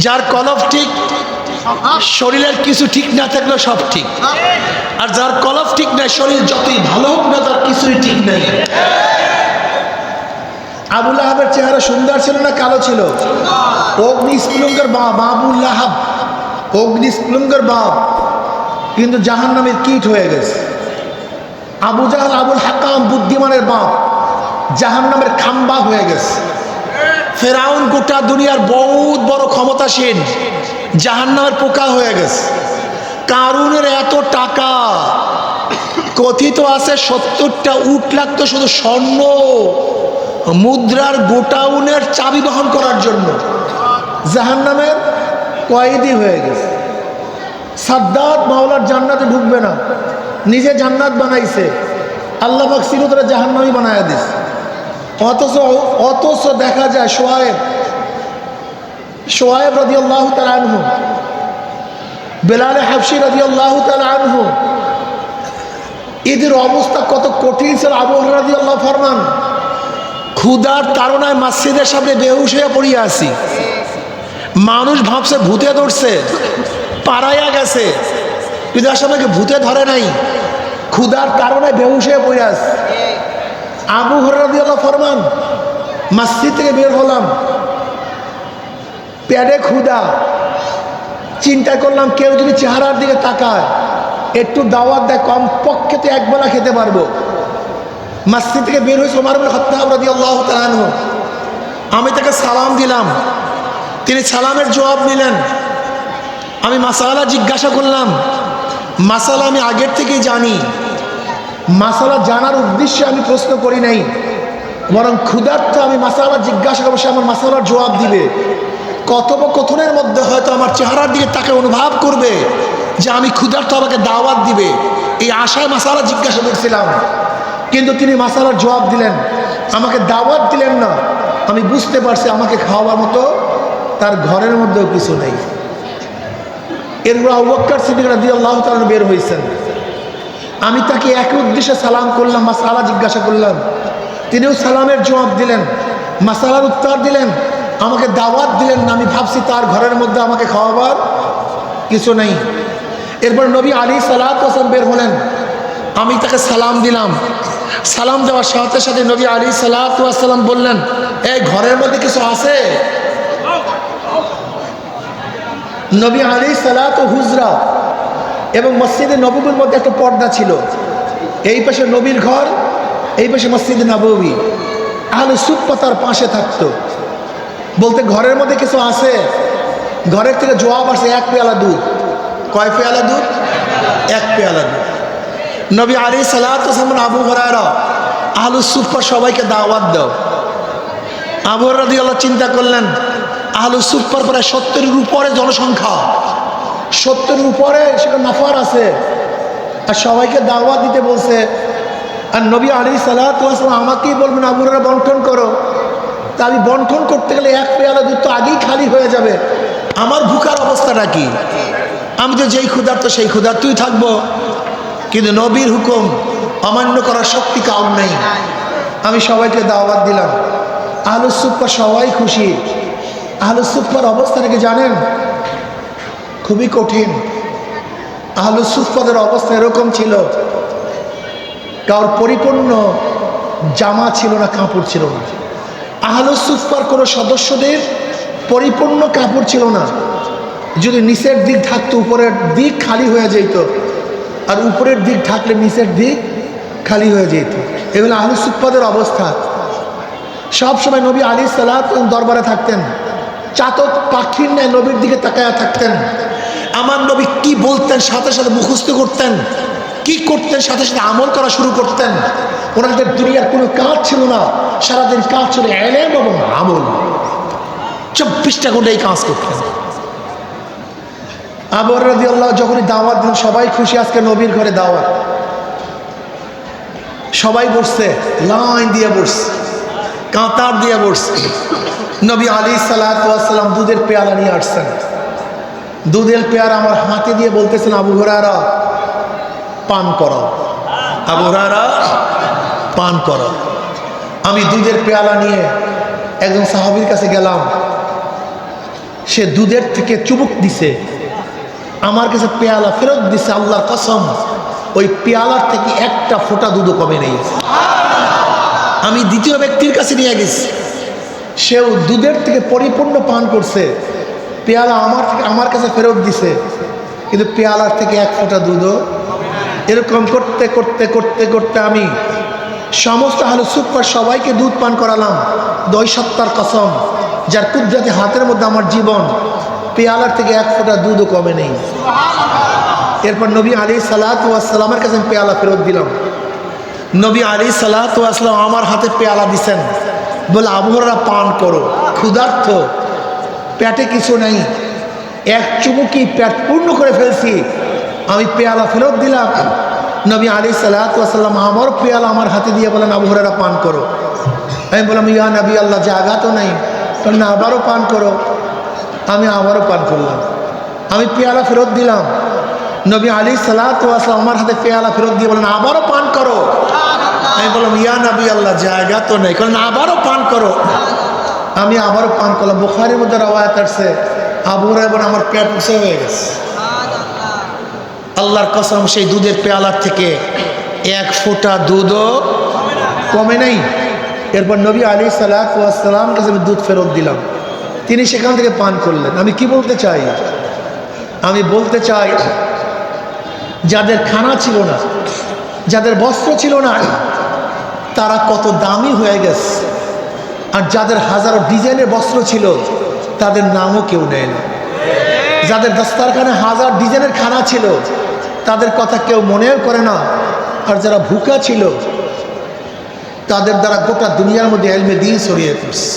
যার কলব ঠিক, শরীরের কিছু ঠিক না থাকলেও সব ঠিক। আর যার কলব ঠিক নাই, শরীর যতই ভালো হোক না, তার কিছুই ঠিক নাই। আবু লাহাবের চেহারা সুন্দর ছিল না কালো ছিল? অগ্নি স্কুলঙ্গের বাপ আবুল লাহাব, অগ্নি স্কুলঙ্গের বাপ, কিন্তু জাহান্নামের কীট হয়ে গেছে। আবু জাহাল আবুল হাকাম বুদ্ধিমানের বাপ, জাহান্নামের খাম্বা হয়ে গেছে। ফেরাউন গোটা দুনিয়ার বহুত বড় ক্ষমতাসীন, জাহান্নামের পোকা হয়ে গেছে। কারুনের এত টাকা, কথিত আছে 70টা উট লাগতো শুধু স্বর্ণ মুদ্রার গোটাউনের চাবি বহন করার জন্য। জাহান্নামের কয়েদি হয়ে গেছে। সাদ্দাত মাওলার জান্নাতে ঢুকবে না, নিজে জান্নাত বানাইছে, আল্লাহ পাক চিরতরে জাহান্নামী বানায় দিছে। অথচ দেখা যায় সোয়ায়েব রাদিয়াল্লাহু তাআলা আনহু, বেলাল হাবশী রাদিয়াল্লাহু তাআলা আনহু, এদের অবস্থা কত কঠিন ছিল। আবু হুরায়রা রাদিয়াল্লাহু ফরমান, ক্ষুধার তাড়নায় মসজিদের সামনে বেহুশ হয়ে পড়িয়া আছি। মানুষ ভাবছে ভূতে ধরছে, পাড়াইয়া গেছে, কিন্তু আসলে ভূতে ধরে নাই, ক্ষুধার তাড়নায় বেহুশ হয়ে পড়িয়া আছে। আবু হুরায়রা রাদিয়াল্লাহু ফরমান, মসজিদ থেকে বের হলাম, পেটে ক্ষুধা, চিন্তা করলাম কেউ যদি চেহারার দিকে তাকায়, একটু দাওয়াত দেয়, কমপক্ষে তো একবেলা খেতে পারবো। মসজিদ থেকে বের হয়েছে ওমর ইবনে খাত্তাব রাদিয়াল্লাহু তাআলা আনহু। আমি তাকে সালাম দিলাম, তিনি সালামের জবাব নিলেন। আমি মাসালা জিজ্ঞাসা করলাম, মাসালা আমি আগের থেকেই জানি, মাসালা জানার উদ্দেশ্যে আমি প্রশ্ন করি নাই, বরং ক্ষুধার্ত আমি মাসালা জিজ্ঞাসা করবো, সে আমার মাসালার জবাব দিবে। কথোপকথনের মধ্যে হয়তো আমার চেহারার দিকে তাকে অনুভব করবে যে আমি ক্ষুধার্ত, আমাকে দাওয়াত দিবে, এই আশায় মাসালা জিজ্ঞাসা করছিলাম। কিন্তু তিনি মাসালার জবাব দিলেন, আমাকে দাওয়াত দিলেন না। আমি বুঝতে পারছি আমাকে খাওয়ার মতো তার ঘরের মধ্যেও কিছু নেই। এরপর আবু বকর সিদ্দিক রাদিয়াল্লাহু তাআলা বের হয়েছেন। আমি তাকে একই উদ্দেশ্যে সালাম করলাম, মাসালা জিজ্ঞাসা করলাম, তিনিও সালামের জবাব দিলেন, মাসালার উত্তর দিলেন, আমাকে দাওয়াত দিলেন না। আমি ভাবছি তার ঘরের মধ্যে আমাকে খাওয়াবার কিছু নেই। এরপর নবী আলাইহিস সালাতু ওয়াস সালাম বের হলেন, আমি তাকে সালাম দিলাম। সালাম দেওয়ার সাথে সাথে নবী আলাইহিস সালাতু ওয়াস সালাম বললেন, এই ঘরের মধ্যে কিছু আছে? নবী আলাইহিস সালাতু হুজরা এবং মসজিদে নববীর মধ্যে একটা পর্দা ছিল। এই পাশে নবীর ঘর, এই পাশে মসজিদে নববী। আহলে সুফফা তার পাশে থাকতো। বলতে ঘরের মধ্যে কিছু আছে? ঘরের থেকে জবাব আসে, এক পেয়ালা দুধ। কয় পেয়ালা দুধ? এক পেয়ালা দুধ। নবী আলাইহিস সালাতু ওয়াস সালাম, আবু হুরায়রা, আহলে সুফফা সবাইকে দাওয়াত দাও। আবু হুরায়রা রাদিয়াল্লাহু চিন্তা করলেন, আহলে সুফফার প্রায় 70-এর উপরে জনসংখ্যা, 70-এর উপরে সেখানে নাফার আছে, আর সবাইকে দাওয়াত দিতে বলছে। আর নবী আলাইহিস সালাতু ওয়াস সালাম আমাকেই বলবেন, আবু হুরায়রা বন্টন করো। তা আমি বন্টন করতে গেলে এক পেয়ালা দুধ তো আগেই খালি হয়ে যাবে, আমার ভুখার অবস্থাটা কি? আমি তো যেই ক্ষুধার্ত সেই ক্ষুধার্তই থাকবো। কিন্তু নবীর হুকুম অমান্য করার শক্তি কাউর নেই। আমি সবাইকে দাওয়াত দিলাম। আহলে সুফফা সবাই খুশি। আহলে সুফফার অবস্থাটা কি জানেন? খুবই কঠিন। আহলে সুফফাদের অবস্থা এরকম ছিল, কারোর পরিপূর্ণ জামা ছিল না, কাপড় ছিল না। আহলে সুফফার কোনো সদস্যদের পরিপূর্ণ কাপড় ছিল না। যদি নিচের দিক থাকতো, উপরের দিক খালি হয়ে যেত, আর উপরের দিক থাকলে নিচের দিক খালি হয়ে যেত। এগুলো আহলে সুফফাদের অবস্থা। সবসময় নবী আলাইহিস সালাতু দরবারে থাকতেন, চাতক পাখির ন্যায় নবীর দিকে তাকায়া থাকতেন। আমার নবী কি বলতেন সাথে সাথে মুখস্থ করতেন, কি করতেন সাথে সাথে আমল করা শুরু করতেন। ওনাদের দুনিয়ার কোনো কাজ ছিল না, সারাদিন কাজ ছিল ইলম এবং আমল। 24টা ঘন্টা এই কাজ করতেন। আবু হুরায়রা রাদিয়াল্লাহু যখনই দাওয়াত দিলেন, সবাই খুশি, আজকে নবীর ঘরে দাওয়াত। সবাই বসছে, লাইন দিয়ে বসছে, কাতার দিয়ে বসছে। নবী আলাইহিস সালাতু ওয়াস সালাম দুধের পেয়ালা নিয়ে আসছেন। দুধের পেয়ালা আমার হাতে দিয়ে বলতেছেন, আবু হুরায়রা পান করো, আবু হুরায়রা পান করো। আমি দুধের পেয়ালা নিয়ে একজন সাহাবীর কাছে গেলাম। সে দুধের থেকে চুবুক দিছে, আমার কাছে পেয়ালা ফেরত দিছে, আল্লাহর কসম ওই পেয়ালার থেকে একটা ফোঁটা দুধও কমে নেই। আমি দ্বিতীয় ব্যক্তির কাছে নিয়ে গেছি, সেও দুধের থেকে পরিপূর্ণ পান করছে, পেয়ালা আমার কাছে ফেরত দিছে, কিন্তু পেয়ালার থেকে এক ফোঁটা দুধও। এরকম করতে করতে করতে করতে আমি সমস্ত আহলে সুফফার সবাইকে দুধ পান করালাম। 2 সপ্তাহ কসম, যার কুদরতি হাতের মধ্যে আমার জীবন, পেয়ালার থেকে এক ফোঁটা দুধও কমে নেই। এরপর নবী আলাইহিস সালাতু ওয়াস সালামের কাছে আমি পেয়ালা ফেরত দিলাম। নবী আলাইহিস সালাতু ওয়াস সালাম আমার হাতে পেয়ালা দিছেন, বলে আবু হুরায়রা পান করো, ক্ষুধার্ত, পেটে কিছু নেই, এক চুমুকি পেট পূর্ণ করে ফেলছি। আমি পেয়ালা ফেরত দিলাম। নবী আলাইহিস সালাতু ওয়াস সালাম আমার পেয়ালা আমার হাতে দিয়ে বলেন আবু হুরায়রা পান করো। আমি বললাম ইয়া নবী আল্লাহ, জায়গা তো নেই। না, আবারও পান করো। আমি আবারও পান করলাম। আমি পেয়ালা ফেরত দিলাম। নবী আলাইহিস সালাতু ওয়াস সালাম আমার হাতে পেয়ালা ফেরত দিয়ে বলেন আবারও পান করো। আমি বললাম ইয়া নবী আল্লাহ, জায়গা তো নেই। কারণ আবারও পান করো। আমি আবারও পান করলাম। বুখারীর মধ্যে রওয়ায়াত আছে, আবু হুরায়রা বলেন আমার পেট উঁচু হয়ে গেছে। আল্লাহর কসম, সেই দুধের পেয়ালার থেকে এক ফোঁটা দুধও কমে নাই। এরপর নবী আলাইহিস সালাতু ওয়াস সালামের কাছে আমি দুধ ফেরত দিলাম, তিনি সেখান থেকে পান করলেন। আমি কি বলতে চাই? আমি বলতে চাই, যাদের খানা ছিল না, যাদের বস্ত্র ছিল না, তারা কত দামি হয়ে গেছে। আর যাদের হাজারো ডিজাইনের বস্ত্র ছিল, তাদের নামও কেউ নেয় না। যাদের দস্তারখানে হাজার ডিজাইনের খানা ছিল, তাদের কথা কেউ মনেও করে না। আর যারা ভুকা ছিল, তাদের দ্বারা গোটা দুনিয়ার মধ্যে ইলমে দ্বীন ছড়িয়ে পড়ছে।